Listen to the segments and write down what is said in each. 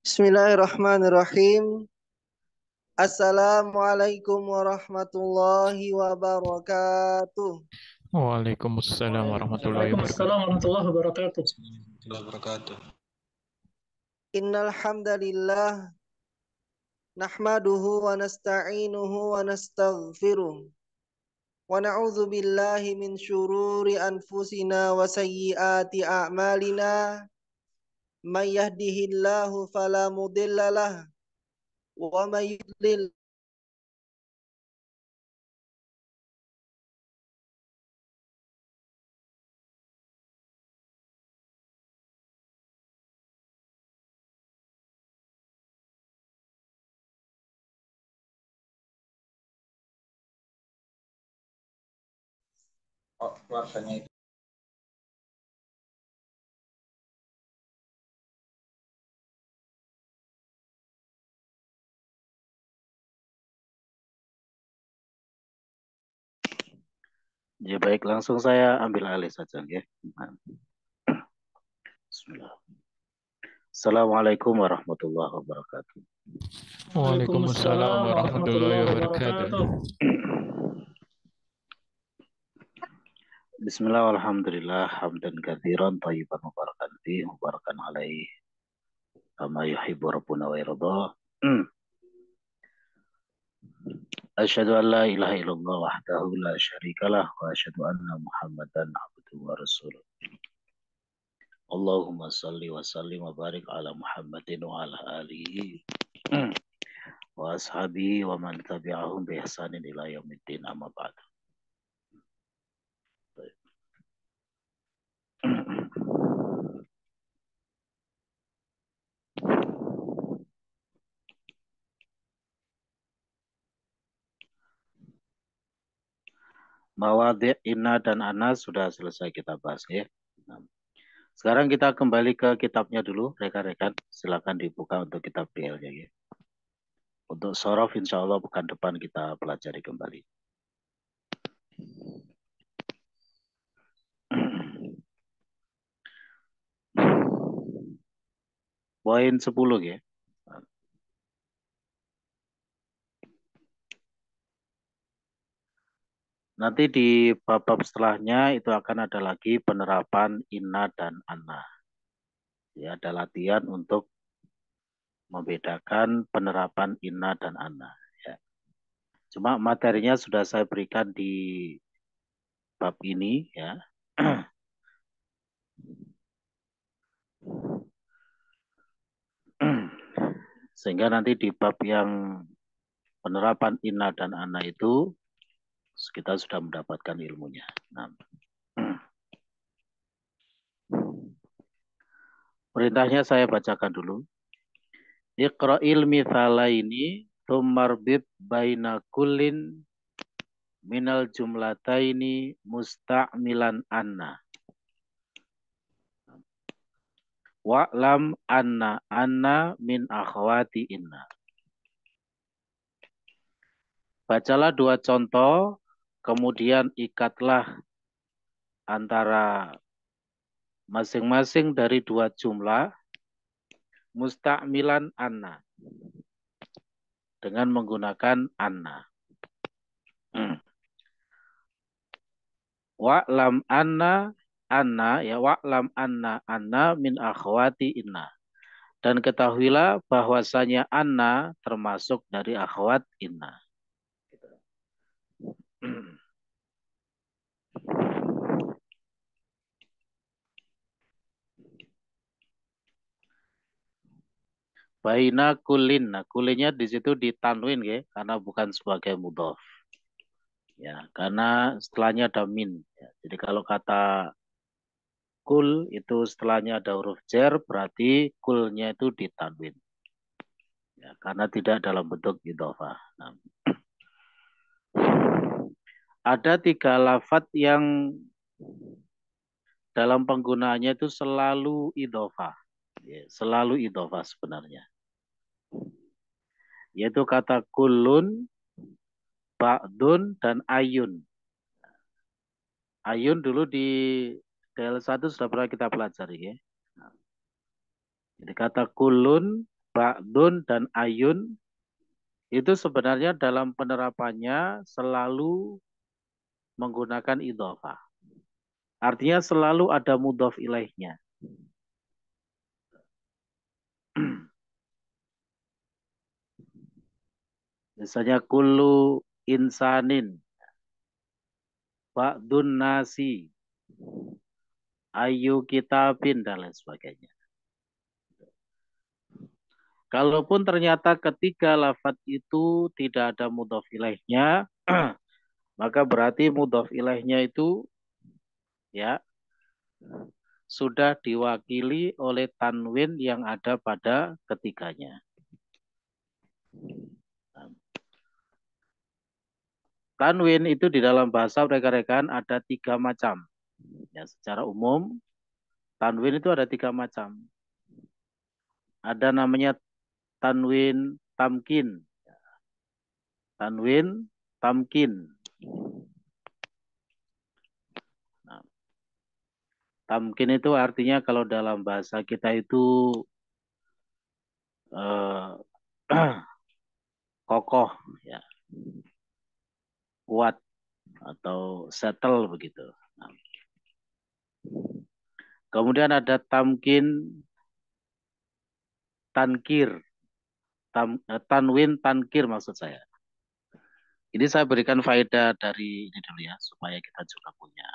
Bismillahirrahmanirrahim. Assalamualaikum warahmatullahi wabarakatuh. Waalaikumsalam warahmatullahi Waalaikumsalam wabarakatuh. warahmatullahi wabarakatuh. Warahmatullahi wabarakatuh. Innal hamdalillah nahmaduhu wa nasta'inuhu wa nastaghfiruh wa na'udzu billahi min syururi anfusina wa sayyiati a'malina. May yahdihillahu fala mudhillalah wa may yudlil Oh, keluarganya itu. Ya baik, langsung saya ambil alih saja ya. Bismillah. Assalamualaikum warahmatullahi wabarakatuh. Waalaikumsalam warahmatullahi wabarakatuh. Bismillah, alhamdulillah, hamdan katsiran thayyiban mubarakan fi mubarakan alaih kama yuhibbu rabbuna wa yarda. Asyhadu an la ilaha illallah wahdahu la syarikalah wa asyhadu anna Muhammadan abduhu wa rasuluh. Allahumma salli wa sallim wa barik ala Muhammadin wa ala alihi wa ashabihi wa man tabi'ahum bi ihsanin ila yaumiddin amma ba'd. Mawadhi' inna dan ana sudah selesai kita bahas ya. Nah, sekarang kita kembali ke kitabnya dulu, rekan-rekan. Silakan dibuka untuk kitab DL-nya ya. Untuk sorof insya Allah pekan depan kita pelajari kembali. Poin 10 ya. Nanti di bab-bab setelahnya itu akan ada lagi penerapan inna dan anna. Ya, ada latihan untuk membedakan penerapan inna dan anna. Ya. Cuma materinya sudah saya berikan di bab ini ya. Sehingga nanti di bab yang penerapan inna dan anna itu kita sudah mendapatkan ilmunya. Nah, perintahnya saya bacakan dulu. Iqra'il mithalaini thummarbit baina kullin minal jumlataini musta'milan anna. Wa'lam anna anna min akhwati inna. Bacalah dua contoh, kemudian ikatlah antara masing-masing dari dua jumlah musta'milan anna dengan menggunakan anna. Wa'lam anna anna ya wa'lam anna anna min akhwati inna. Dan ketahuilah bahwasanya anna termasuk dari akhwat inna. Baina kulin. Nah, kulinnya di situ ditanwin ya, karena bukan sebagai mudhof. Ya, karena setelahnya ada min. Ya, jadi kalau kata kul itu setelahnya ada huruf jar, berarti kulnya itu ditanwin. Ya, karena tidak dalam bentuk idhofah. Nah, ada tiga lafadz yang dalam penggunaannya itu selalu idhofah. Ya, selalu idhofah sebenarnya. Yaitu kata kulun, ba'dun, dan ayun. Ayun dulu di DL1 sudah pernah kita pelajari ya. Jadi kata kulun, ba'dun dan ayun itu sebenarnya dalam penerapannya selalu menggunakan idhofah. Artinya selalu ada mudhof ilaihnya. Misalnya kullu insanin, ba'dun nasi, ayu kitabin, dan lain sebagainya. Kalaupun ternyata ketiga lafadz itu tidak ada mudhof ilaihnya, maka berarti mudhof ilaihnya itu ya sudah diwakili oleh tanwin yang ada pada ketiganya. Tanwin itu di dalam bahasa rekan-rekan ada 3 macam. Ya, secara umum tanwin itu ada 3 macam. Ada namanya tanwin tamkin. Tanwin tamkin. Nah, tamkin itu artinya kalau dalam bahasa kita itu kokoh, ya, kuat atau settle begitu. Nah, kemudian ada tamkin tankir, tanwin tankir maksud saya. Ini saya berikan faedah dari ini dulu ya, supaya kita juga punya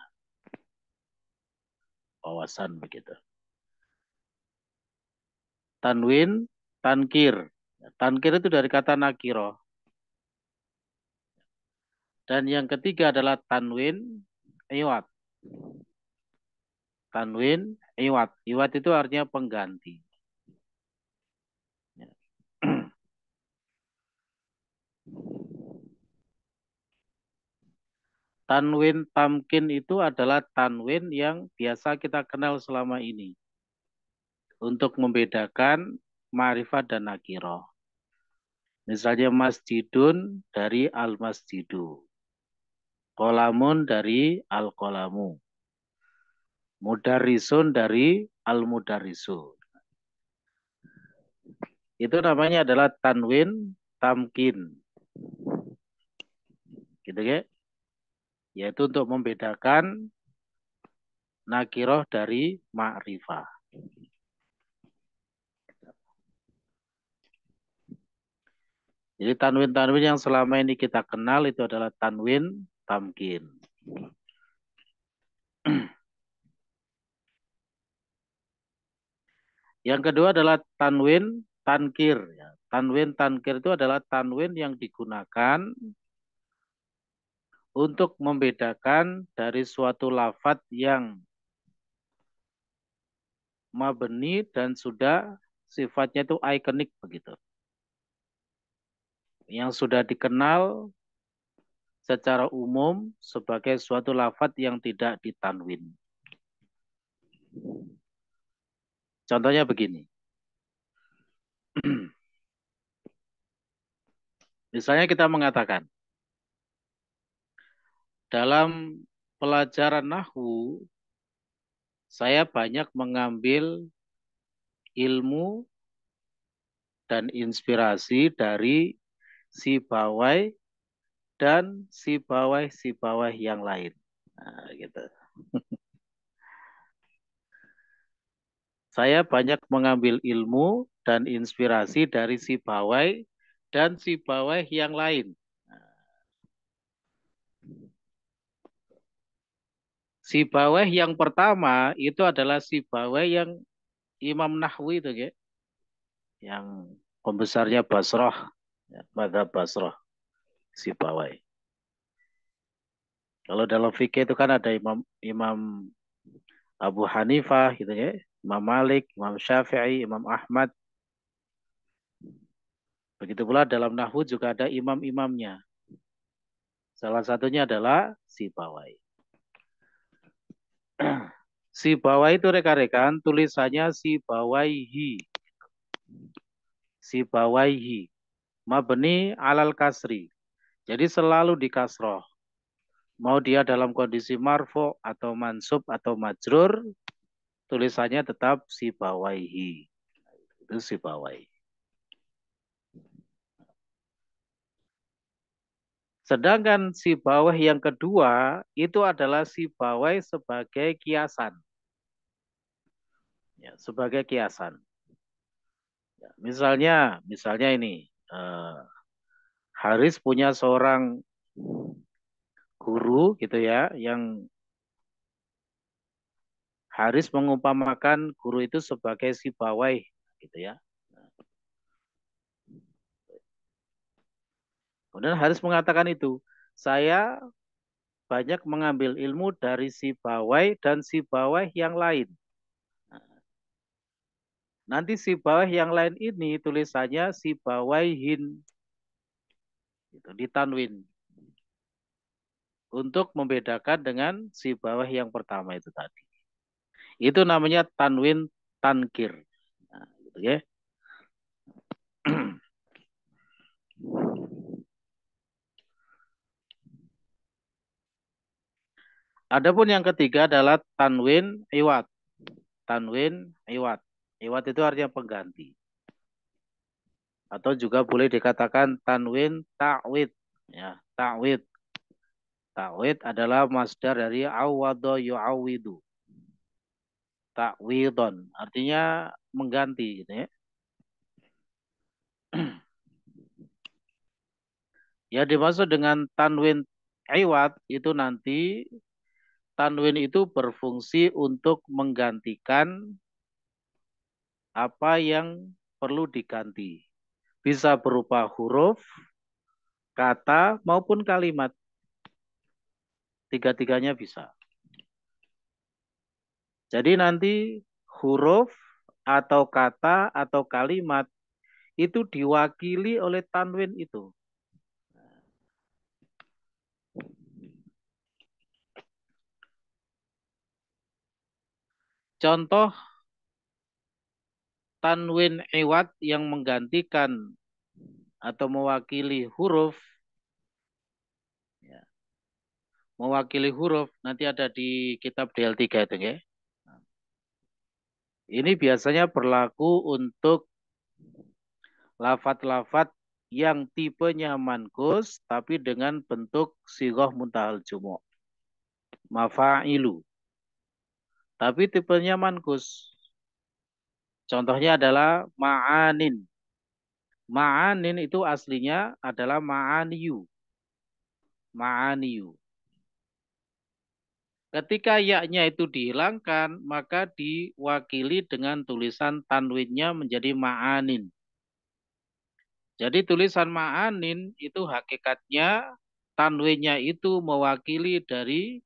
wawasan begitu. Tanwin tankir. Tankir itu dari kata nakiro. Dan yang ketiga adalah tanwin iwat. Tanwin iwat. Iwat itu artinya pengganti. Tanwin tamkin itu adalah tanwin yang biasa kita kenal selama ini. Untuk membedakan ma'rifat dan nakiro. Misalnya masjidun dari al-masjidu. Qolamun dari al-qolamu. Mudarrisun dari al-mudarrisu. Itu namanya adalah tanwin tamkin. Gitu ya. Yaitu untuk membedakan nakiroh dari ma'rifah. Jadi tanwin-tanwin yang selama ini kita kenal itu adalah tanwin tamkin. Yang kedua adalah tanwin tankir. Tanwin tankir itu adalah tanwin yang digunakan untuk membedakan dari suatu lafadz yang mabni dan sudah sifatnya itu ikonik begitu. Yang sudah dikenal secara umum sebagai suatu lafadz yang tidak ditanwin. Contohnya begini. Misalnya kita mengatakan, dalam pelajaran nahwu, saya banyak mengambil ilmu dan inspirasi dari Sibawai dan Sibawai yang lain. Nah, gitu. Saya banyak mengambil ilmu dan inspirasi dari Sibawai dan Sibawai yang lain. Sibawai yang pertama itu adalah Sibawai yang Imam Nahwi itu, ya. Yang pembesarnya Basrah, ya, madzhab Basrah, Sibawai. Kalau dalam fikih itu kan ada Imam Abu Hanifah gitu ya, Imam Malik, Imam Syafi'i, Imam Ahmad. Begitu pula dalam nahwu juga ada imam-imamnya. Salah satunya adalah Sibawai. Sibawai itu rekan-rekan tulisannya Sibawaihi. Sibawaihi. Mabni alal kasri. Jadi selalu di kasroh. Mau dia dalam kondisi marfu atau mansub atau majrur, tulisannya tetap Sibawaihi. Itu Sibawai. Sedangkan sibawah yang kedua itu adalah sibawah sebagai kiasan. Ya, sebagai kiasan. Ya, misalnya ini, Haris punya seorang guru gitu ya, yang Haris mengumpamakan guru itu sebagai sibawah gitu ya. Kemudian Haris mengatakan itu, saya banyak mengambil ilmu dari sibawah dan sibawah yang lain. Nanti sibawah yang lain ini tulisannya sibawaihin, gitu, ditanwin untuk membedakan dengan sibawah yang pertama itu tadi. Itu namanya tanwin tankir. Nah, gitu ya. Adapun yang ketiga adalah tanwin iwat. Tanwin iwat. Iwat itu artinya pengganti. Atau juga boleh dikatakan tanwin ta'wid. Ya, ta'wid. Ta'wid adalah masdar dari awwadha yu'awwidu. Ta'widon. Artinya mengganti gitu ya. Ya dimaksud dengan tanwin iwat itu nanti tanwin itu berfungsi untuk menggantikan apa yang perlu diganti. Bisa berupa huruf, kata, maupun kalimat. Tiga-tiganya bisa. Jadi nanti huruf atau kata atau kalimat itu diwakili oleh tanwin itu. Contoh tanwin iwat yang menggantikan atau mewakili huruf, ya, mewakili huruf nanti ada di kitab DL3 itu ya. Ini biasanya berlaku untuk lafat-lafat yang tipenya mankus tapi dengan bentuk sighah muntahal jumu'. Mafa'ilu. Tapi tipenya mankus. Contohnya adalah ma'anin. Ma'anin itu aslinya adalah ma'aniyu. Ma'aniyu. Ketika ya-nya itu dihilangkan, maka diwakili dengan tulisan tanwinnya menjadi ma'anin. Jadi tulisan ma'anin itu hakikatnya tanwinnya itu mewakili dari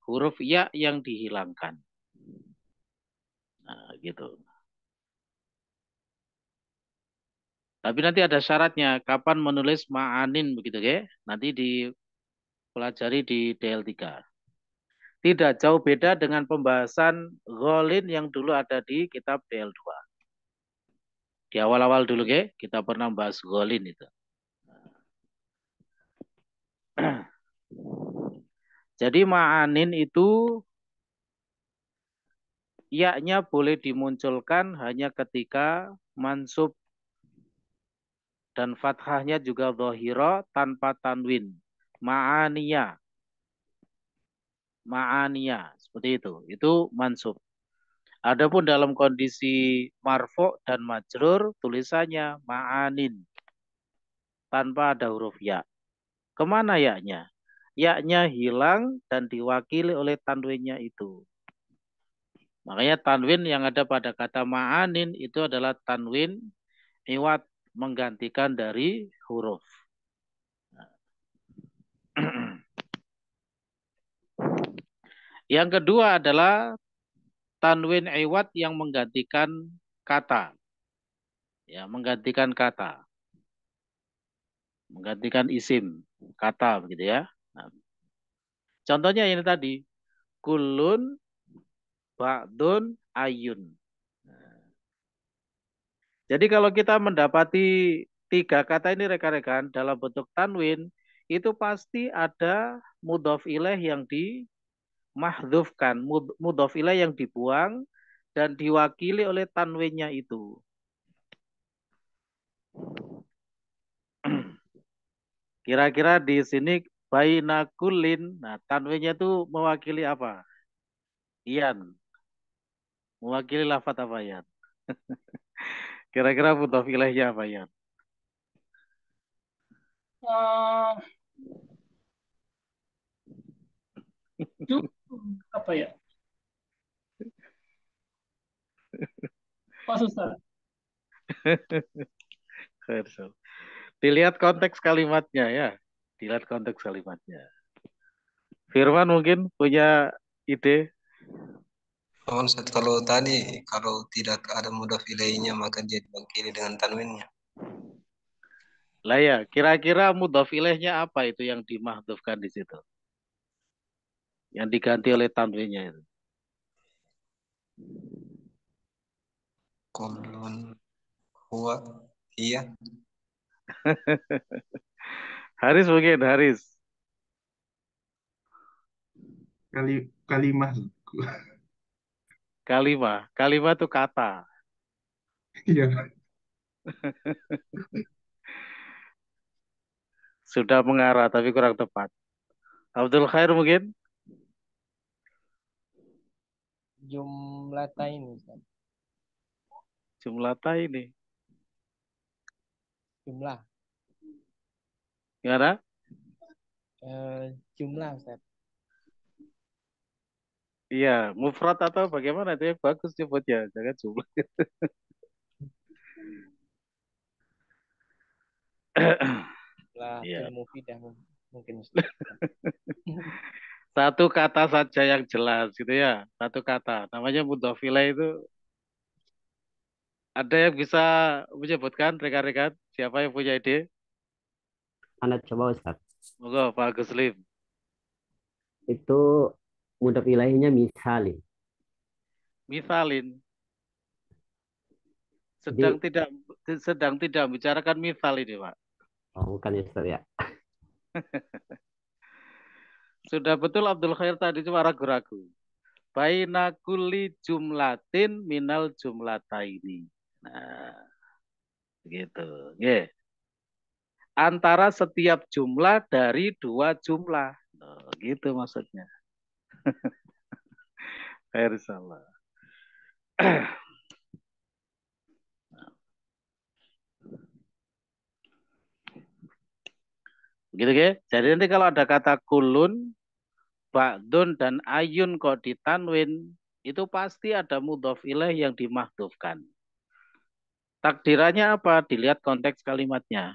huruf ya yang dihilangkan. Nah, gitu. Tapi nanti ada syaratnya kapan menulis ma'anin begitu ya. Nanti dipelajari di DL3. Tidak jauh beda dengan pembahasan gholin yang dulu ada di kitab DL2. Di awal-awal dulu ya, kita pernah bahas gholin itu. Jadi ma'anin itu ya-nya boleh dimunculkan hanya ketika mansub dan fathahnya juga dhahira tanpa tanwin. Ma'aniya. Ma'aniya. Seperti itu. Itu mansub. Adapun dalam kondisi marfu' dan majrur tulisannya ma'anin. Tanpa ada huruf ya. Kemana ya-nya? Ya-nya hilang dan diwakili oleh tanwinnya itu. Makanya tanwin yang ada pada kata ma'anin itu adalah tanwin iwat menggantikan dari huruf. Yang kedua adalah tanwin iwat yang menggantikan kata. Ya, menggantikan kata. Menggantikan isim, kata begitu ya. Nah, contohnya ini tadi, kulun, ba'dun, ayun. Jadi kalau kita mendapati tiga kata ini rekan-rekan dalam bentuk tanwin, itu pasti ada mudhof ilaih yang dimahdhufkan, mudhof ilaih yang dibuang dan diwakili oleh tanwinnya itu. Kira-kira di sini baina kulin. Nah, tanwinnya itu mewakili apa? Ian. Mewakili lafaz apa, Ian? Kira-kira mudhof ilaihnya apa, Ian? Eh, itu apa ya? Pas Ustaz. Dilihat konteks kalimatnya ya. Dilihat konteks kalimatnya. Firman mungkin punya ide. Oh, Ustaz, kalau tadi kalau tidak ada mudhaf ilaihnya maka dia dibangkiri dengan tanwinnya. Lah ya, kira-kira mudhof ilaihnya apa itu yang dimahdhufkan di situ? Yang diganti oleh tanwinnya itu. Kullun huwa iya. Haris mungkin, Haris. Kalimah. Kalimah. Kalimah itu kata. Iya. Sudah mengarah tapi kurang tepat. Abdul Khair mungkin? Jumlah ini, Ustaz. Jumlah ini. Jumlah. Gimana? Jumlah, Ustaz. Iya, mufrad atau bagaimana itu yang bagus nyebutnya, jangan jumlah. Jumlah Iya. mufidah mungkin, Ustaz. Satu kata saja yang jelas gitu ya. Satu kata. Namanya mudhof ilaih itu. Ada yang bisa menyebutkan rekan-rekan? Siapa yang punya ide? Anda coba Ustaz. Monggo Pak Agus Lim. Itu mudhof ilaihnya misalin. Misalin. Jadi, Sedang tidak bicarakan misal ini, Pak. oh bukan ya Ustaz ya. Sudah betul Abdul Khair tadi cuma ragu-ragu. Baina kulli jumlatin minal jumlataini. Nah, gitu. Yeah. Antara setiap jumlah dari dua jumlah. Nah, gitu maksudnya. Khair salah. Begitu ya. Jadi nanti kalau ada kata kulun, ba'dun dan ayun kok ditanwin, itu pasti ada mudhof ilaih yang dimahdhufkan. Takdirannya apa? Dilihat konteks kalimatnya.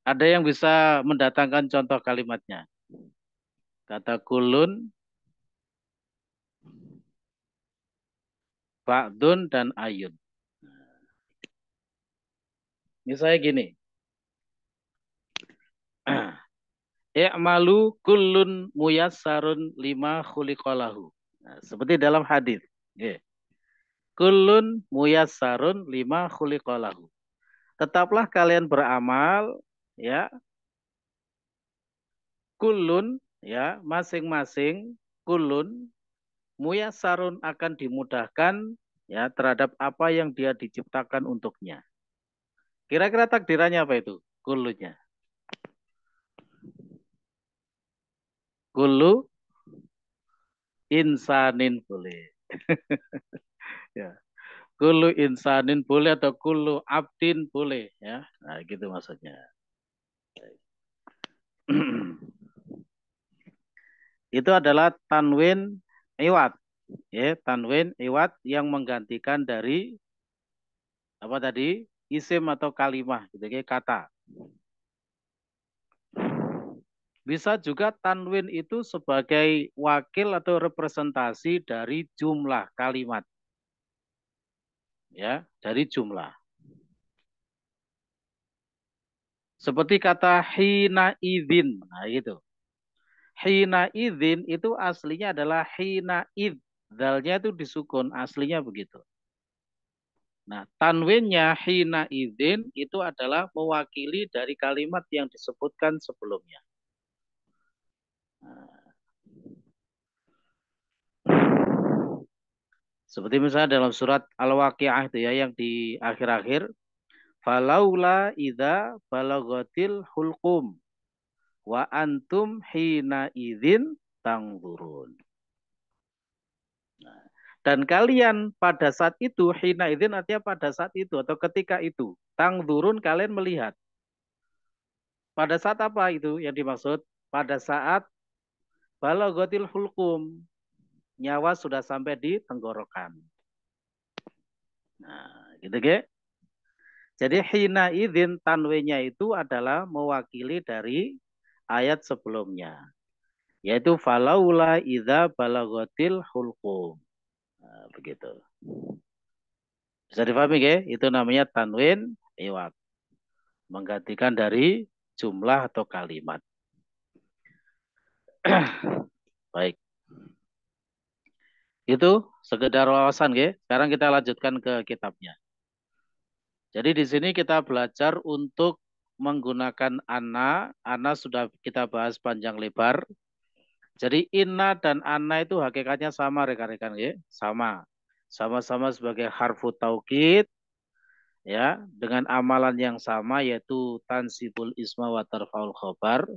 Ada yang bisa mendatangkan contoh kalimatnya. Kata kulun, ba'dun dan ayun. Misalnya gini. I'malu kullun muyassarun lima khuliqalahu. Nah, seperti dalam hadis. Yeah. Kullun muyassarun lima khuliqalahu. Tetaplah kalian beramal, ya. Kullun, ya, masing-masing kullun muyassarun akan dimudahkan, ya, terhadap apa yang dia diciptakan untuknya. Kira-kira takdirannya apa itu? Kullunnya. Kullu insanin boleh. Ya. Kullu insanin boleh atau kullu abdin boleh ya. Nah, gitu maksudnya. Itu adalah tanwin iwat. Ya, tanwin iwat yang menggantikan dari apa tadi? Isim atau kalimah gitu ya, kata. Bisa juga tanwin itu sebagai wakil atau representasi dari jumlah kalimat. Ya, dari jumlah. Seperti kata hina idzin. Nah, itu. Hina idzin itu aslinya adalah hina id. Dalnya itu disukun, aslinya begitu. Nah, tanwinnya hina idzin itu adalah mewakili dari kalimat yang disebutkan sebelumnya. Seperti misalnya dalam surat Al-Waqi'ah itu ya yang di akhir-akhir falaula idza balagatil hulqum. Wa antum hina idzin tangzurun. Nah, dan kalian pada saat itu, hina idzin artinya pada saat itu atau ketika itu. Tangzurun kalian melihat. Pada saat apa itu yang dimaksud? Pada saat balaghatil hulqum. Nyawa sudah sampai di tenggorokan. Nah, gitu ge. Jadi hina idzin tanwinnya itu adalah mewakili dari ayat sebelumnya. Yaitu falaula idza balaghatil hulqum. Nah, begitu. Bisa dipahami ya? Itu namanya tanwin iwad. Menggantikan dari jumlah atau kalimat. Baik. Itu sekedar wawasan ya. Sekarang kita lanjutkan ke kitabnya. Jadi di sini kita belajar untuk menggunakan ana. Ana sudah kita bahas panjang lebar. Jadi inna dan anna itu hakikatnya sama rekan-rekan ya. Sama. Sama-sama sebagai harfu taukid. Ya, dengan amalan yang sama yaitu tansibul isma wa tarfaul khobar.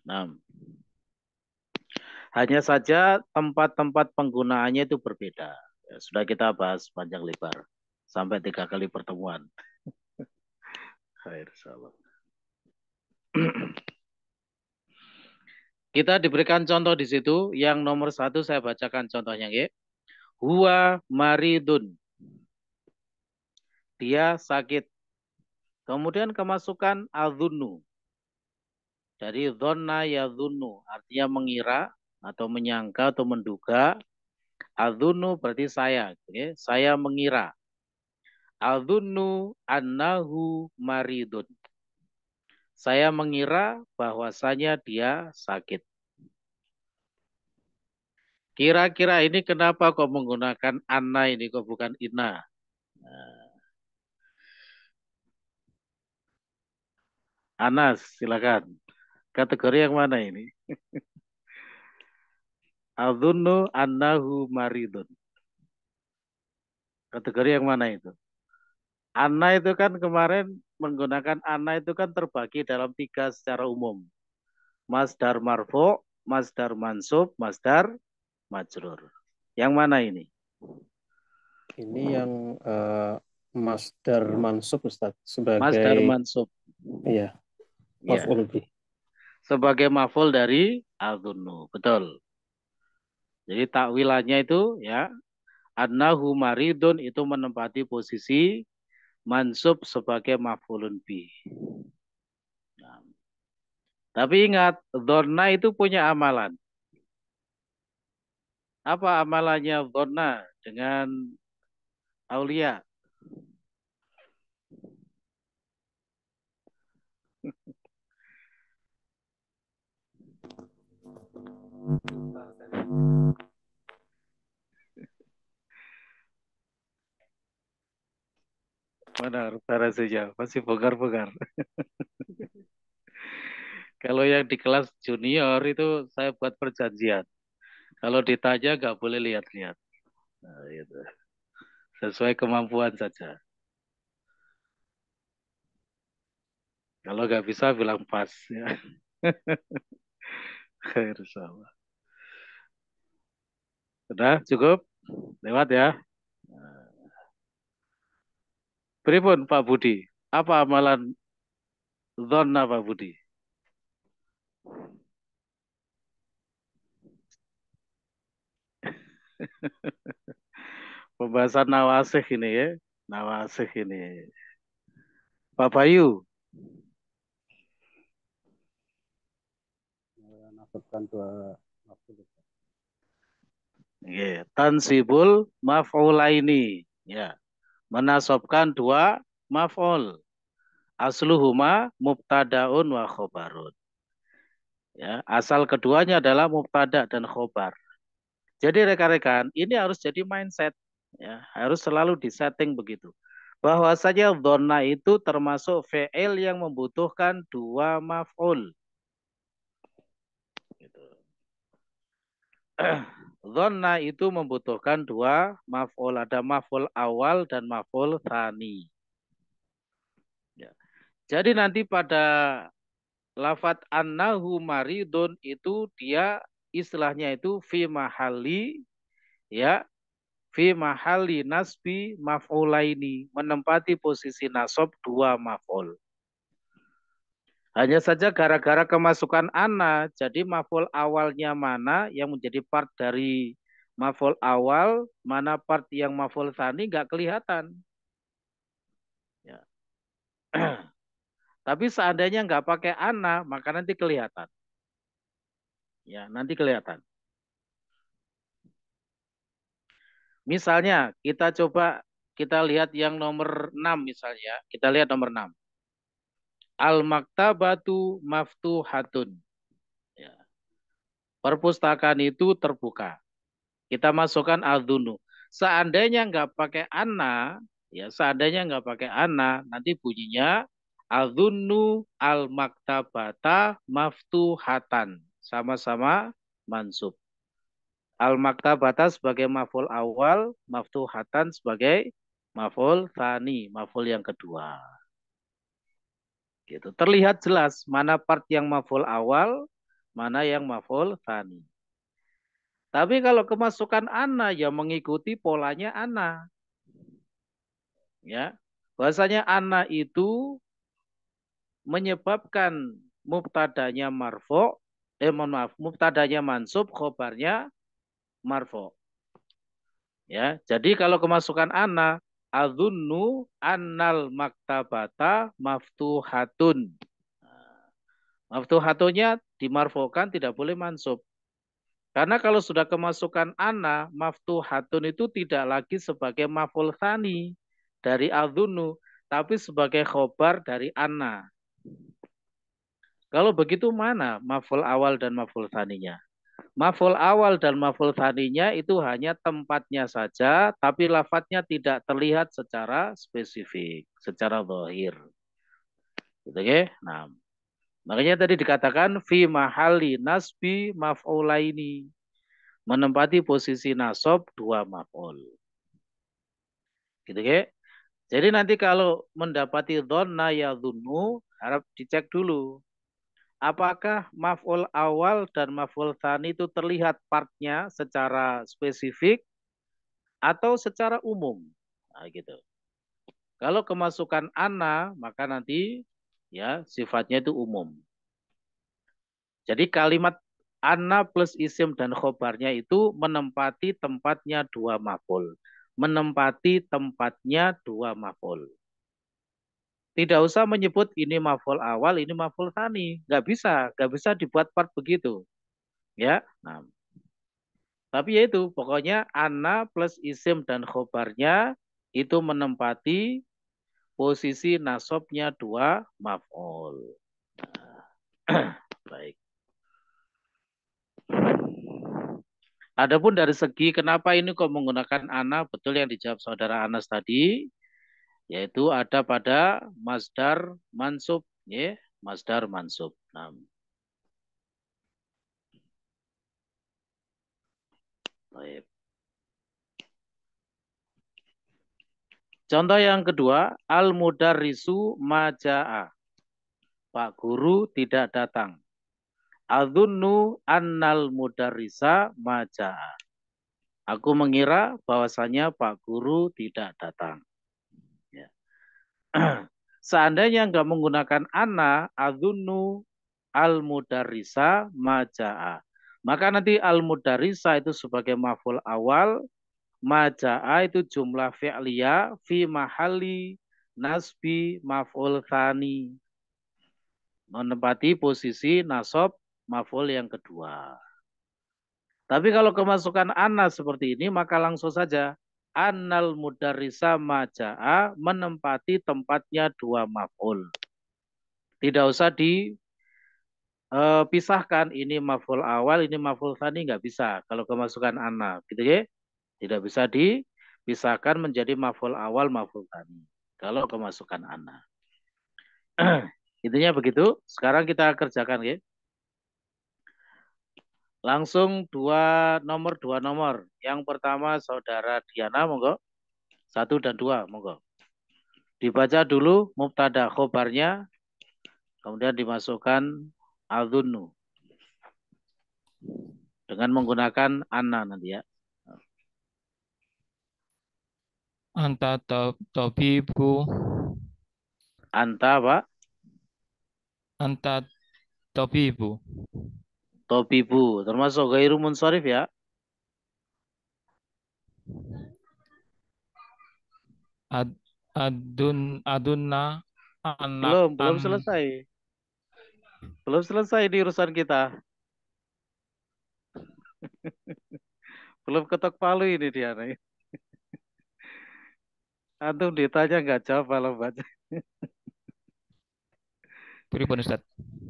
Nah, hanya saja tempat-tempat penggunaannya itu berbeda. Ya, sudah kita bahas panjang lebar sampai 3 kali pertemuan. Khair, salam. Kita diberikan contoh di situ. Yang nomor 1 saya bacakan contohnya. Ya. Huwa maridun. Dia sakit. Kemudian kemasukan adhunnu. Dari dhonna yadhunnu. Artinya mengira atau menyangka atau menduga. Adhunnu berarti saya. Ya. Saya mengira. Adhunnu annahu maridun. Saya mengira bahwasanya dia sakit. Kira-kira ini kenapa kok menggunakan anna ini kok bukan inna? Nah, Anas, silakan. Kategori yang mana ini? Adhunnu annahu maridun. Kategori yang mana itu? Anna itu kan kemarin menggunakan anna itu kan terbagi dalam 3 secara umum. Masdar marfu, masdar mansub, masdar majrur. Yang mana ini? Ini yang masdar mansub Ustaz sebagai Masdar mansub. Iya. Ya. Maf'ul bih. Sebagai maf'ul dari adhunnu. Betul. Jadi takwilannya itu ya annahu maridun itu menempati posisi mansub sebagai maf'ulun bih. Nah. Tapi ingat, dhonna itu punya amalan. Apa amalannya dhonna dengan aulia? Benar, rasanya masih bogar-bogar. Kalau yang di kelas junior itu saya buat perjanjian. Kalau ditanya nggak boleh lihat-lihat. Nah, itu. Sesuai kemampuan saja. Kalau nggak bisa bilang pas. Ya. Khair, sama. Sudah cukup? Lewat ya. Pripun Pak Budi? Apa amalan dzonna Pak Budi? Pembahasan nawasih ini ya. Nawasih ini. Pak Bayu. Nasabkan 2 maf'ul. Ya, tansibul maf'ulaini. Ya. Menasobkan 2 maf'ul. Asluhuma mubtadaun wa khobarun. Ya, asal keduanya adalah mubtada dan khobar. Jadi rekan-rekan, ini harus jadi mindset. Ya, harus selalu disetting begitu. Bahwasanya dhonna itu termasuk fi'il yang membutuhkan 2 maf'ul. Gitu. Dhonna itu membutuhkan 2 maf'ul. Ada maf'ul awal dan maf'ul tsani. Ya. Jadi nanti pada lafat annahu maridun itu dia istilahnya itu fi mahali, ya, fi mahali nasbi maf'ulaini, menempati posisi nasab dua maf'ul. Hanya saja gara-gara kemasukan ana, jadi maf'ul awalnya mana yang menjadi part dari maf'ul awal, mana part yang maf'ul tsani nggak kelihatan. Ya. Tapi seandainya nggak pakai ana, maka nanti kelihatan. Ya, nanti kelihatan. Misalnya kita coba kita lihat yang nomor 6 misalnya. Kita lihat nomor 6. Al-maktabatu maftuhatun. Ya. Perpustakaan itu terbuka. Kita masukkan al-dhunu. Seandainya nggak pakai ana, ya seandainya nggak pakai ana, nanti bunyinya al-dhunu al-maktabata maftuhatan. Sama-sama mansub. Al-maktabata sebagai maf'ul awal, maftuhatan sebagai maf'ul tsani, maf'ul yang kedua. Gitu. Terlihat jelas mana part yang maf'ul awal, mana yang maf'ul tsani. Tapi kalau kemasukan ana ya mengikuti polanya ana. Ya. Bahasanya ana itu menyebabkan mubtadanya marfu', mubtadanya mansub, khobarnya marfu'. Ya, jadi kalau kemasukan ana, adzunnu annal maktabata maftuhatun. Maftuhatunnya dimarfokan tidak boleh mansub. Karena kalau sudah kemasukan ana, maftuhatun itu tidak lagi sebagai maf'ul tsani dari adzunnu, tapi sebagai khobar dari ana. Kalau begitu mana maf'ul awal dan maf'ul tsaninya? Maf'ul awal dan maf'ul tsaninya itu hanya tempatnya saja, tapi lafadznya tidak terlihat secara spesifik, secara zahir. Gitu ya. Nah, makanya tadi dikatakan fi mahali nasbi maf'ulaini, menempati posisi nasab dua maf'ul. Gitu ya. Jadi nanti kalau mendapati dhanna yadhunnu, harap dicek dulu. Apakah maf'ul awal dan maf'ul tsani itu terlihat partnya secara spesifik atau secara umum? Nah, gitu. Kalau kemasukan ana, maka nanti ya sifatnya itu umum. Jadi kalimat ana plus isim dan khobarnya itu menempati tempatnya dua maf'ul. Menempati tempatnya dua maf'ul. Tidak usah menyebut ini maf'ul awal, ini maf'ul tsani. Nggak bisa dibuat part begitu. Ya, nah. Tapi yaitu pokoknya ana plus isim dan khobarnya itu menempati posisi nasabnya dua maf'ul. Nah, baik. Adapun dari segi kenapa ini kok menggunakan ana, betul yang dijawab saudara Anas tadi, yaitu ada pada masdar mansub, ya, masdar mansub. Nah. Baik. Contoh yang kedua, al-mudarrisu maja'a. Pak guru tidak datang. Adzunnu annal mudarrisa maja'a. Aku mengira bahwasanya Pak guru tidak datang. Ya. Seandainya nggak menggunakan ana, adzunnu al-mudarrisa maja'a. Maka nanti al-mudarrisa itu sebagai maf'ul awal, maja'a itu jumlah fi'liyah fi mahali nasbi maf'ul tsani. Menempati posisi nasab maf'ul yang kedua. Tapi kalau kemasukan ana seperti ini, maka langsung saja annal mudarrisa maja'a menempati tempatnya dua maf'ul. Tidak usah dipisahkan ini maf'ul awal, ini maf'ul tsani, nggak bisa kalau kemasukan ana, gitu ya. Tidak bisa dipisahkan menjadi maf'ul awal, maf'ul tsani kalau kemasukan ana. Intinya begitu. Sekarang kita kerjakan ya. Langsung dua nomor. Yang pertama saudara Diana, monggo. 1 dan 2, monggo. Dibaca dulu mubtada khobarnya. kemudian dimasukkan adunnu dengan menggunakan anna nanti ya. Anta tabibu. Anta Pak? Anta tabibu. Tobibu, termasuk gairu munsharif ya. Adunna anak Belum selesai. Belum selesai di urusan kita. Belum ketok palu ini dia nih. Antum ditanya nggak jawab kalau baca. Pripun Ustaz?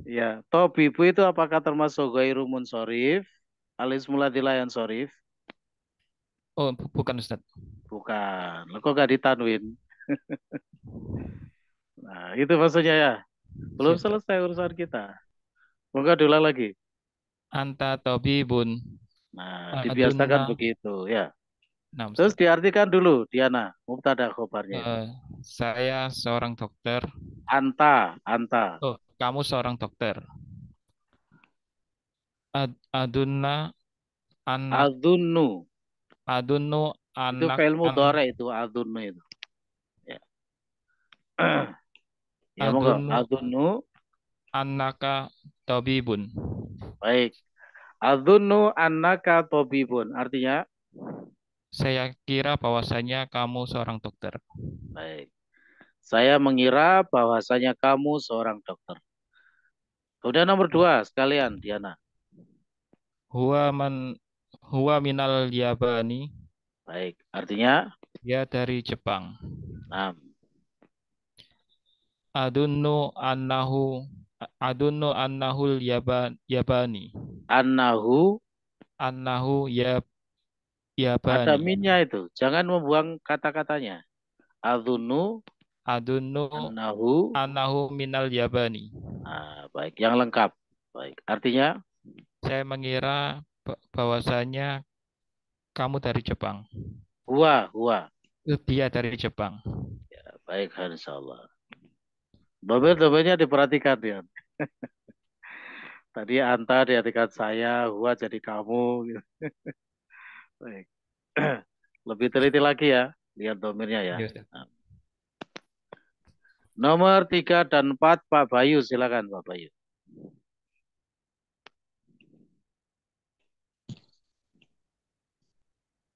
Ya, tobibu itu apakah termasuk gairu munsharif? Alis muladilayan sorif? Oh, bukan Ustaz. Bukan. Lo kok nggak ditanwin? Nah, itu maksudnya ya. Belum Siap, Ustaz. selesai urusan kita. Moga diulang lagi. Anta tabibun. Nah, dibiasakan Adunna. begitu ya. Nah, Terus Ustaz. diartikan dulu, Diana, mubtada khobarnya itu. Saya seorang dokter. Anta. Oh, kamu seorang dokter. Adunna anak. Adunnu. Adunnu Itu anak. fi'il mudhari itu, adunnu itu. Ya. Ya, monggo. Adunnu. Annaka tabibun. Baik. Adunnu annaka tabibun. Artinya? Saya kira bahwasanya kamu seorang dokter. Baik. Saya mengira bahwasanya kamu seorang dokter. Kemudian nomor 2 sekalian, Diana. Huwa minal Yabani. Baik. Artinya? Dia dari Jepang. Nah. Adunnu annahul Yabani. Annahu Yabani. Ada minnya itu. Jangan membuang kata-katanya. Adunnu annahu minal Yabani. Nah, baik, yang lengkap. Baik, artinya? Saya mengira bahwasanya kamu dari Jepang. Huwa. Dia dari Jepang. Ya, baik, insyaallah. Domain-domainnya diperhatikan ya. Tadi anta diartikan saya, huwa jadi kamu. Baik. Lebih teliti lagi ya, lihat domainnya ya. Nah. Nomor 3 dan 4 Pak Bayu, silakan Pak Bayu.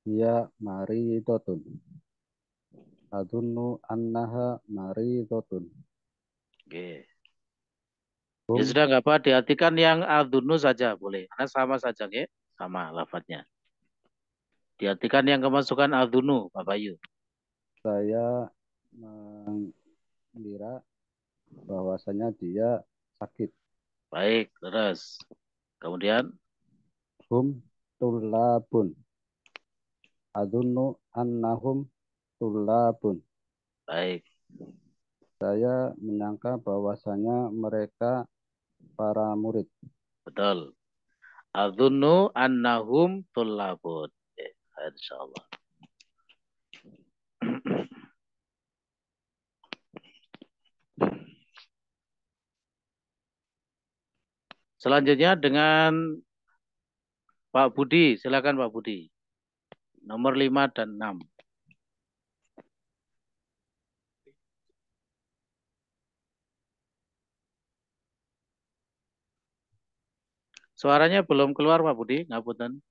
Ya maridotun. Adunnu annaha maridotun. Oke. Ya sudah nggak apa, diartikan yang adunnu saja boleh. Karena sama saja, ya. Sama lafadznya. Diartikan yang kemasukan adunnu, Pak Bayu. Saya mengira bahwasanya dia sakit. Baik, terus. Kemudian? Hum tullabun. Adunnu annahum tullabun. Baik. Saya menyangka bahwasanya mereka para murid. Betul. Adunnu annahum tullabun. Insyaallah. Selanjutnya dengan Pak Budi. Silakan Pak Budi. Nomor 5 dan 6. Suaranya belum keluar Pak Budi, ngapunten.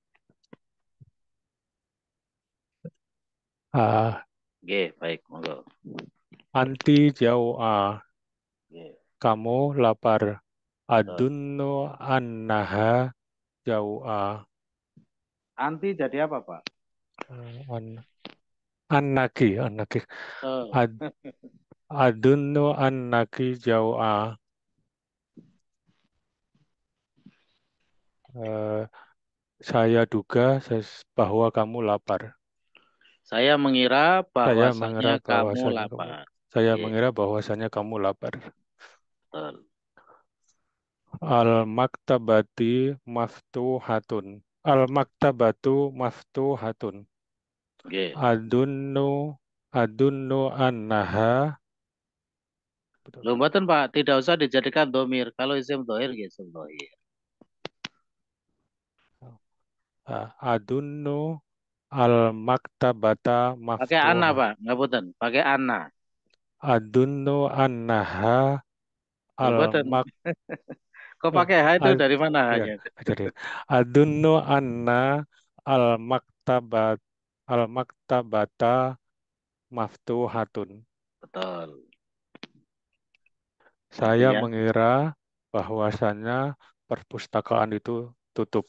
Oke, baik, monggo. Anti jauh kamu lapar. Adunnu annaha jauh Anti jadi apa Pak? Annaki. Adunnu annaki jauh saya duga bahwa kamu lapar. Saya mengira bahwasanya kamu lapar. Saya mengira bahwasanya kamu lapar. Betul. Al-maktabati maftuhatun. Al-maktabatu maftuhatun. Okay. Adunnu annaha betul. Loh, mboten Pak, tidak usah dijadikan domir. Kalau isim dohir, ya isim dohir. Adunnu al-maktabata Pakai ana maftuha. Pak, nggak boten. Pakai ana. Adunnu annaha Loh, mboten. al-mak Kok pakai H itu ad, dari mana ya, hanya? jadi adunnu anna al-maktabat al-maktabata maftuhatun. Betul. Saya Artinya, mengira bahwasannya perpustakaan itu tutup.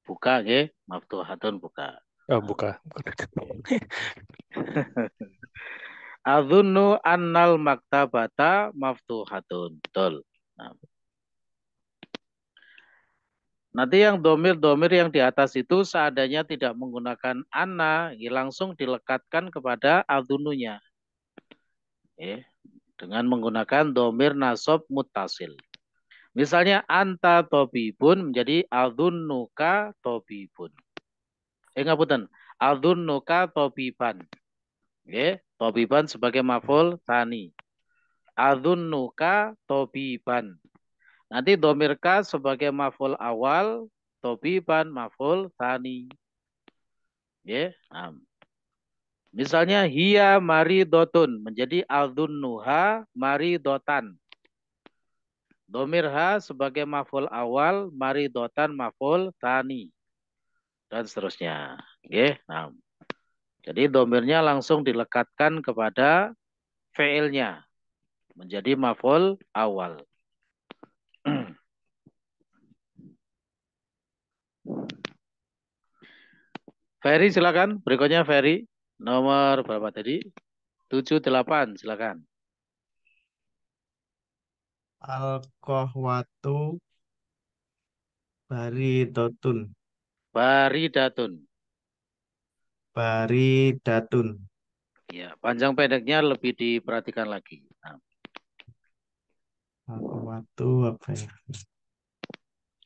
buka, ya. Maftuhatun buka. Bukan. Adunnu annal maktabata maftuhatun. Betul. Nah, nanti yang domir-domir yang di atas itu seadanya tidak menggunakan anna, ya, langsung dilekatkan kepada adunnunya. Ya, dengan menggunakan domir nasab muttasil. Misalnya anta tobibun menjadi adunnuka tobibun. Ngapunten. Adunnuka tobiban. Ya, tobiban sebagai maf'ul tsani. Adunnuka tobiban. Nanti domirka sebagai maf'ul awal, tobiban maf'ul tsani. Ya, nah. Misalnya hiya maridotun menjadi adunnuha maridotan. Domirha sebagai maf'ul awal, maridotan maf'ul tsani. Dan seterusnya. Oke, nah. Jadi domirnya langsung dilekatkan kepada fi'ilnya menjadi maf'ul awal. Ferry silakan. Berikutnya Ferry. Nomor berapa tadi? 78 silakan. Al-Qahwatu Baridatun. Baridatun. Baridatun. Ya, panjang pendeknya lebih diperhatikan lagi. Nah. Al-Qahwatu apa ya?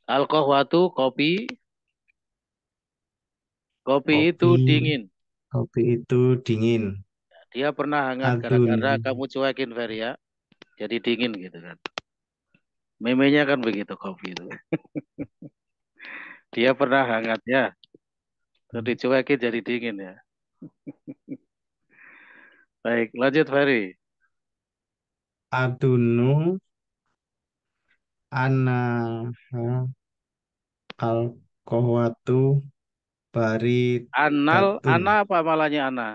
Al-qahwatu kopi. Kopi itu Kopi. dingin. Kopi itu dingin. Dia pernah hangat Adun. gara-gara kamu cuekin Ferry ya. Jadi dingin gitu kan. Memenya kan begitu kopi itu. Dia pernah hangat ya. Terus dicuekin jadi dingin ya. Baik, lanjut Ferry. Adunu anaha al-qahwatu Anal, baridatun. ana apa malahnya ana?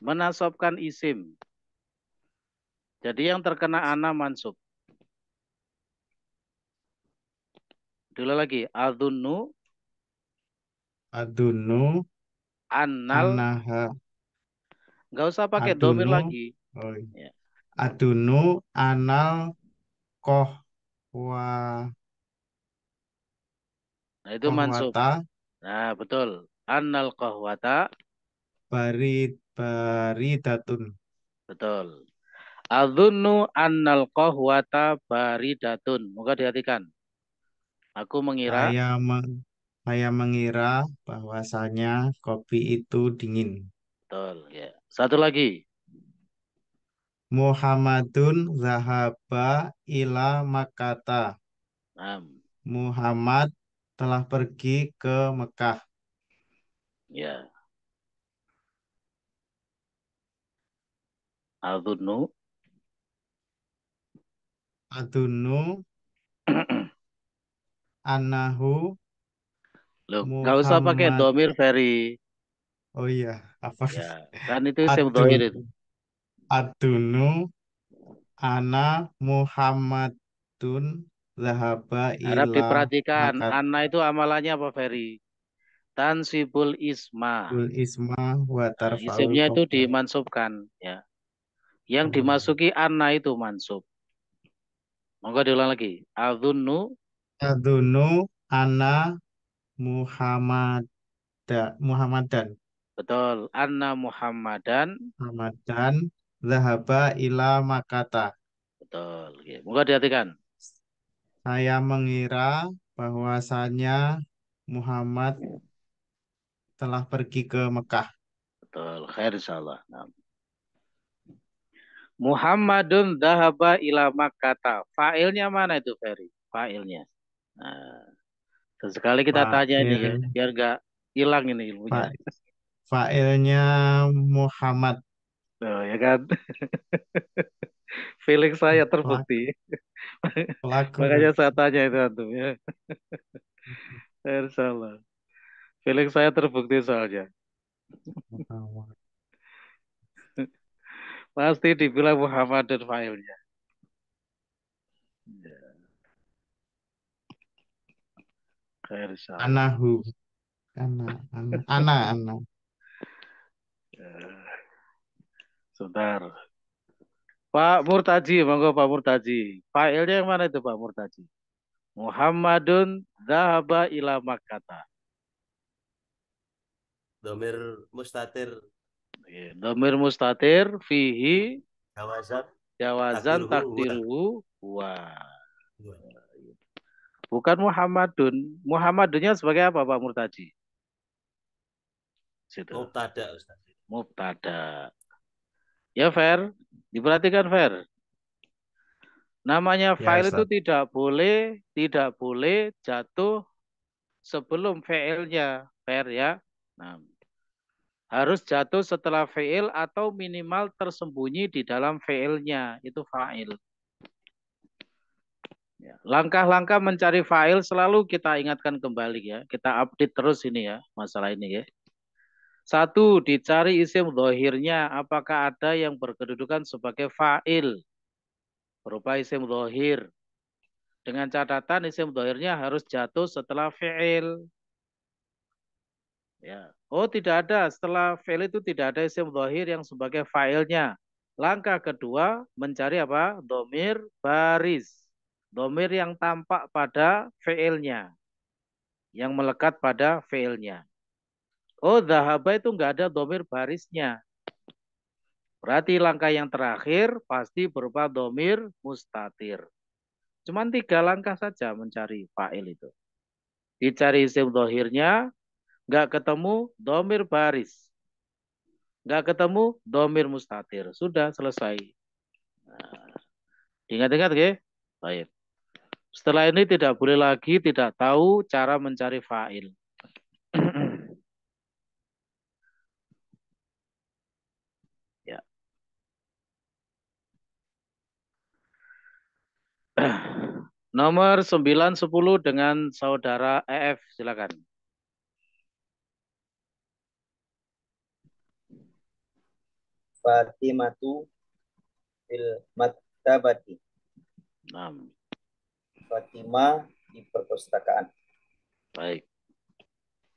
Menasobkan isim. Jadi yang terkena ana mansub. Dulu lagi. Adunnu Adunu anal. anaha Nggak usah pakai domir adunu. lagi. Oh, Ya. adunu anal kohwa Nah itu mansub. kohwata Nah betul. Anal qahwata. baridatun. Betul. Adunnu annal qahwata baridatun. Moga diartikan. Aku mengira. Saya mengira bahwasanya kopi itu dingin. Betul. Ya. Satu lagi. Muhammadun zahaba ila Makkata. Nah, Muhammad telah pergi ke Mekah. ya. Adunnu. Adunu anahu Loh, nggak usah pakai Muhammad. domir Ferry. Oh iya, apa? Ya, kan itu isim Adun dohir itu. Adunu ana Muhammadun zahaba Harap ila diperhatikan. Makkah. Anna itu amalannya apa Ferry? Tansibul isma. Ul isma wa Nah, tarfaul isimnya itu khobar. dimansubkan. Ya. Yang Oh, dimasuki anna itu mansub. Monggo diulang lagi. Adunnu. Adunu ana Muhammadan. Betul. Anna Muhammadan. Muhammadan zahaba ila Makkata. Betul. Oke. Monggo diartikan. Saya mengira bahwasanya Muhammad telah pergi ke Mekah. Betul. Khair insyaallah. Nah. Muhammadun dhahaba ila Makkata. Fa'ilnya mana itu, Ferry? Fa'ilnya. Nah, sesekali kita tanya ini ya, Fa'il, biar nggak hilang ini ilmunya. fa- fa'ilnya Muhammad. Oh, ya kan? Feeling saya Pelak- terbukti. Pelaku. Makanya saya tanya itu antum ya. Salah. Feeling saya terbukti soalnya. Muhammad. Pasti dibilang Muhammad dan fa'ilnya. Khair salah. Anahu. Ana. Sebentar. Pak Murtaji, monggo Pak Murtaji. Fa'ilnya yang mana itu Pak Murtaji? Muhammadun dhahaba ila Makkata. Domir mustatir Dhamir mustatir fihi jawazan jawazan takdiruhu takdiruhu wa. Bukan Muhammadun. Muhammadunnya sebagai apa Pak Murtaji? Situ. mubtada Ustaz. Mubtada. Ya Fer, diperhatikan Fer. Namanya Ya, fa'il itu Ustaz. tidak boleh jatuh sebelum fi'ilnya, Fer ya. Nah, harus jatuh setelah fi'il atau minimal tersembunyi di dalam fi'ilnya, itu fa'il. Ya, langkah-langkah mencari fa'il selalu kita ingatkan kembali ya. Kita update terus ini ya, masalah ini ya. 1, dicari isim dhohirnya. Apakah ada yang berkedudukan sebagai fa'il? Berupa isim dhohir. Dengan catatan isim dhohirnya harus jatuh setelah fi'il. Ya. Oh tidak ada. Setelah fi'il itu tidak ada isim dhohir yang sebagai fa'ilnya. Langkah kedua mencari apa? Dhamir baris. Dhamir yang tampak pada fi'ilnya. Yang melekat pada fi'ilnya. Oh, dhahaba itu nggak ada dhamir barisnya. Berarti langkah yang terakhir pasti berupa dhamir mustatir. Cuman 3 langkah saja mencari fa'il itu. Dicari isim dhohirnya, nggak ketemu dhamir baris. Nggak ketemu dhamir mustatir. Sudah selesai. Nah, ingat-ingat ya. Baik. Setelah ini tidak boleh lagi tidak tahu cara mencari fa'il. Ya. Nomor 9, 10 dengan saudara EF, silakan. Fatimatu fil maktabati. 6. Fatimah di perpustakaan. Baik.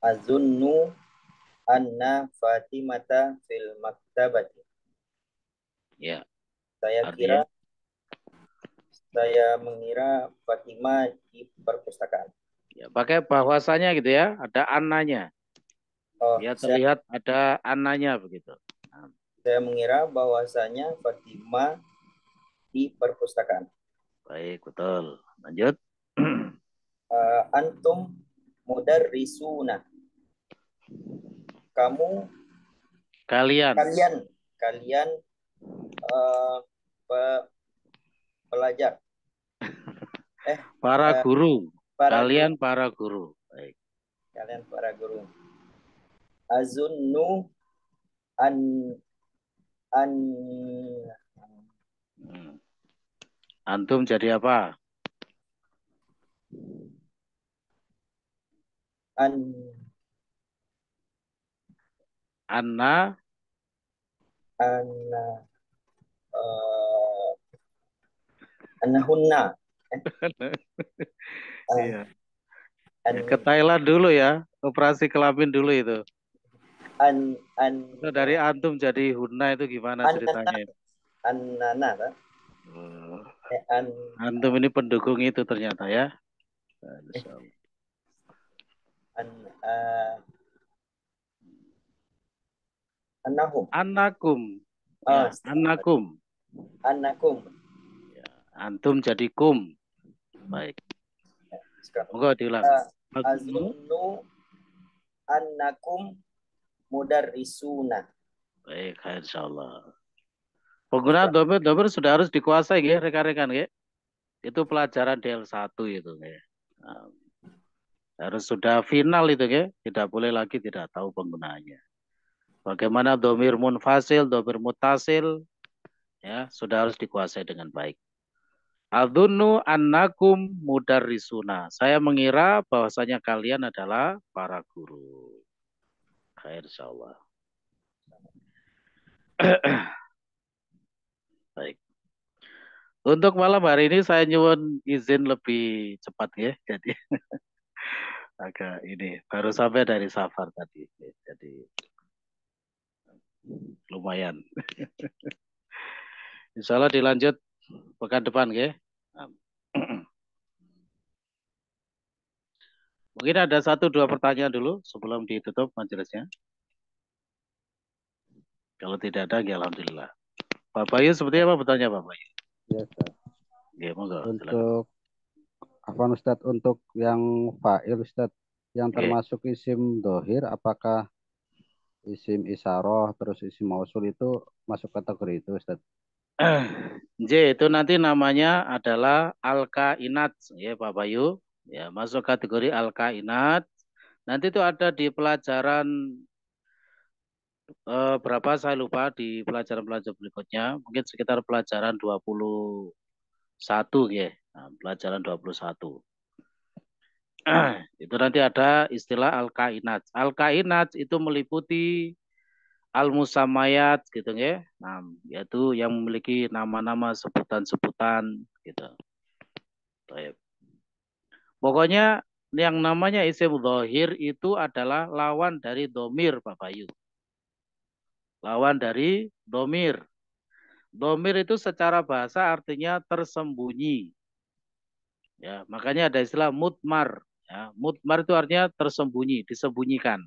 Azunnu anna Fatimata fil maktabati. Ya. Saya mengira Fatimah di perpustakaan. Ya, pakai bahwasanya gitu ya, ada annanya. Oh, Ya terlihat ada annanya begitu. Saya mengira bahwasanya Fatimah di perpustakaan. Baik, betul. Lanjut. Antum mudarrisuna. Kalian pelajar. Para guru. Kalian guru. para guru. Baik. Kalian para guru. Azunnu Antum jadi apa? Anna Annahunna. Iya. Ke Thailand dulu ya, operasi kelamin dulu itu. Itu dari antum jadi hunna itu gimana ceritanya? Annana. Antum ini pendukung itu ternyata ya. Annahum. Annakum. Ya, annakum. Annakum. Ya, antum jadi kum. Baik. Moga diulang. Azunnu annakum mudarrisuna. Baik, insyaallah. Penggunaan domir sudah harus dikuasai ya rekan-rekan ya. Itu pelajaran DL1 itu ya. Nah, harus sudah final itu ya. Tidak boleh lagi tidak tahu penggunaannya. Bagaimana domir munfasil, domir mutasil ya sudah harus dikuasai dengan baik. Adzunnu annakum mudarrisuna. Saya mengira bahwasanya kalian adalah para guru. Khair insyaallah. Baik. Untuk malam hari ini saya nyuwun izin lebih cepat ya. Jadi agak ini baru sampai dari safar tadi. Jadi lumayan. Insya Allah dilanjut pekan depan ya. Mungkin ada 1-2 pertanyaan dulu sebelum ditutup majelisnya. Kalau tidak ada, ya alhamdulillah. Pak Bayu seperti apa bertanya Pak Bayu? Ya, Ustaz. Ya, monggo. Untuk apa Ustaz, untuk yang fa'il Ustaz, yang termasuk isim dohir, apakah isim isyarah terus isim mausul itu masuk kategori itu Ustaz? J itu nanti namanya adalah al-kainat ya Pak Bayu. Ya, masuk kategori al-kainat. Nanti itu ada di pelajaran berapa saya lupa di pelajaran-pelajaran berikutnya. Mungkin sekitar pelajaran 21 ya. Nah, pelajaran 21. Itu nanti ada istilah al-kainat. Al-kainat itu meliputi al-musamayat gitu ya. Nah, yaitu yang memiliki nama-nama sebutan-sebutan gitu. Baik. Pokoknya yang namanya isim dhahir itu adalah lawan dari domir Pak Bayu. Lawan dari domir. Domir itu secara bahasa artinya tersembunyi. Ya, makanya ada istilah mutmar. Ya, mutmar itu artinya tersembunyi, disembunyikan.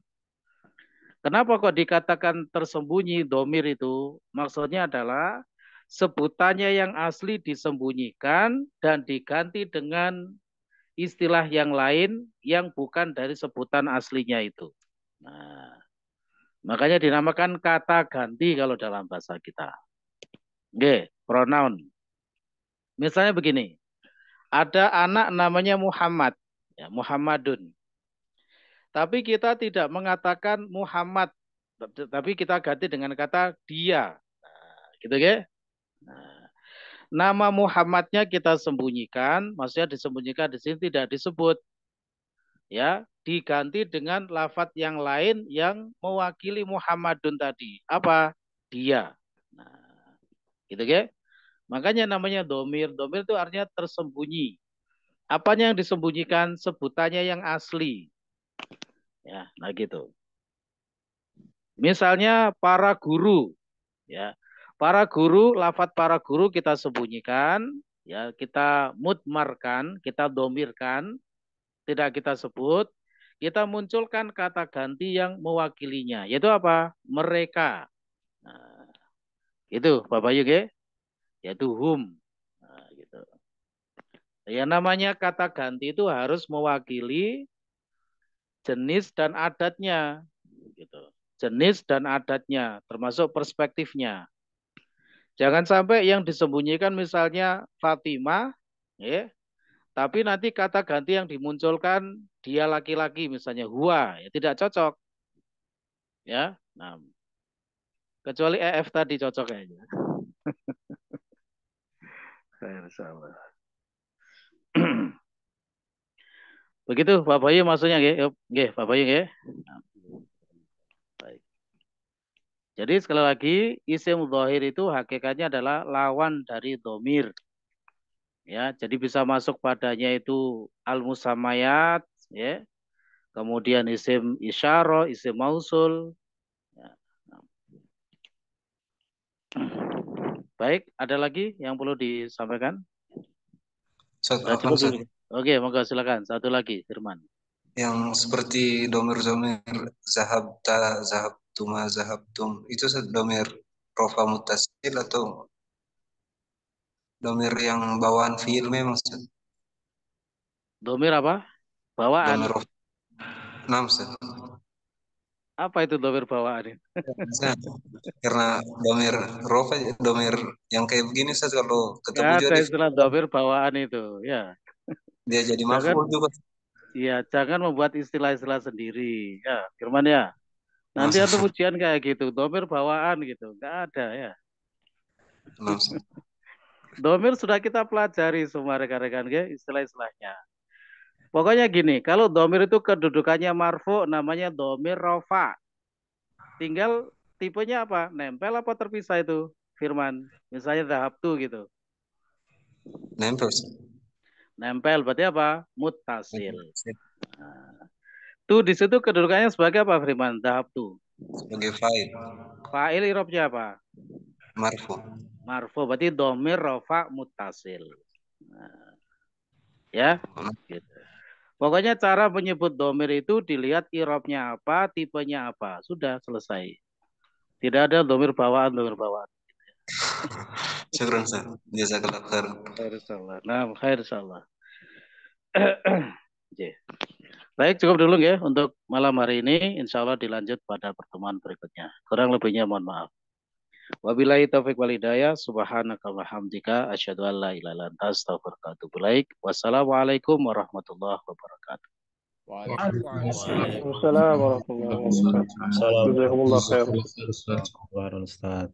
Kenapa kok dikatakan tersembunyi domir itu? Maksudnya adalah sebutannya yang asli disembunyikan dan diganti dengan istilah yang lain yang bukan dari sebutan aslinya itu. Nah, makanya dinamakan kata ganti kalau dalam bahasa kita. Oke, pronoun. Misalnya begini, ada anak namanya Muhammad, ya, Muhammadun. Tapi kita tidak mengatakan Muhammad, tapi kita ganti dengan kata dia. Nah, gitu ya. Nah, nama Muhammadnya kita sembunyikan, maksudnya disembunyikan di sini tidak disebut. Ya, diganti dengan lafadz yang lain yang mewakili Muhammadun tadi. Apa? Dia. Nah, gitu ya. Makanya namanya domir. Domir itu artinya tersembunyi. Apanya yang disembunyikan? Sebutannya yang asli. Ya, nah gitu. Misalnya para guru. Ya, para guru, lafadz para guru kita sembunyikan. Ya, kita mutmarkan, kita domirkan. Tidak kita sebut. Kita munculkan kata ganti yang mewakilinya. Yaitu apa? Mereka. Nah, itu Bapak Bayu ya. Yaitu hum. Nah, gitu. Ya namanya kata ganti itu harus mewakili jenis dan adatnya. Gitu. Jenis dan adatnya, termasuk perspektifnya. Jangan sampai yang disembunyikan misalnya Fatimah, ya, tapi nanti kata ganti yang dimunculkan dia laki-laki misalnya huwa, ya tidak cocok. Ya. Nah, kecuali EF tadi cocok kayaknya. Begitu Pak Bayu maksudnya nggih. Nggih, Pak Bayu nggih. Nah, baik. Jadi sekali lagi isim dhahir itu hakikatnya adalah lawan dari domir. Ya, jadi bisa masuk padanya itu al-musamayat, ya. Kemudian isim isyarah, isim mausul. Ya. Baik, ada lagi yang perlu disampaikan? Oke, monggo silakan. Satu lagi, Firman. Yang seperti domir-domir zahabta, zahabtuma, zahabtum, itu domir rofa mutasil atau domir yang bawaan fiil memang? Domir apa? Bawaan. Domir rofa. Nam, Ustaz. Apa itu domir bawaan? Ustaz, karena domir yang kayak begini Ustaz, kalau Gak ketemu juga ada di istilah domir bawaan itu, ya. dia jadi Jangan, maf'ul juga. ya jangan membuat istilah-istilah sendiri, ya, Firman ya. Nanti Masa? antum ujian kayak gitu, domir bawaan gitu, nggak ada ya. Masa? Domir sudah kita pelajari semua rekan-rekan, ya, istilah-istilahnya. Pokoknya gini, kalau domir itu kedudukannya marfu, namanya domir rofa. Tinggal tipenya apa? Nempel apa terpisah itu, Firman? Misalnya dhahabtu gitu. Nempel. Ustaz. Nempel berarti apa? Muttasil. Nah, tuh di situ kedudukannya sebagai apa, Firman? Dhahabtu. Sebagai fa'il. Fa'il irobnya apa? Marfu. Marfu berarti domir rofa muttasil. Nah, ya, gitu. Pokoknya cara menyebut domir itu dilihat irobnya apa, tipenya apa. Sudah selesai. Tidak ada domir bawaan. Syukran Ustaz. Jazakallah khair. Khair insyaallah. Nah, khair insyaallah. Baik, cukup dulu ya untuk malam hari ini. Insya Allah dilanjut pada pertemuan berikutnya. Kurang lebihnya mohon maaf. Wabillahi taufiq wal hidayah. Subhanaka wa hamdika asyhadu an la ilaha illa anta astaghfiruka wa atubu ilaik. Wassalamualaikum warahmatullahi wabarakatuh. Waalaikumsalam warahmatullahi wabarakatuh. Jazakumullah khair. Ustaz.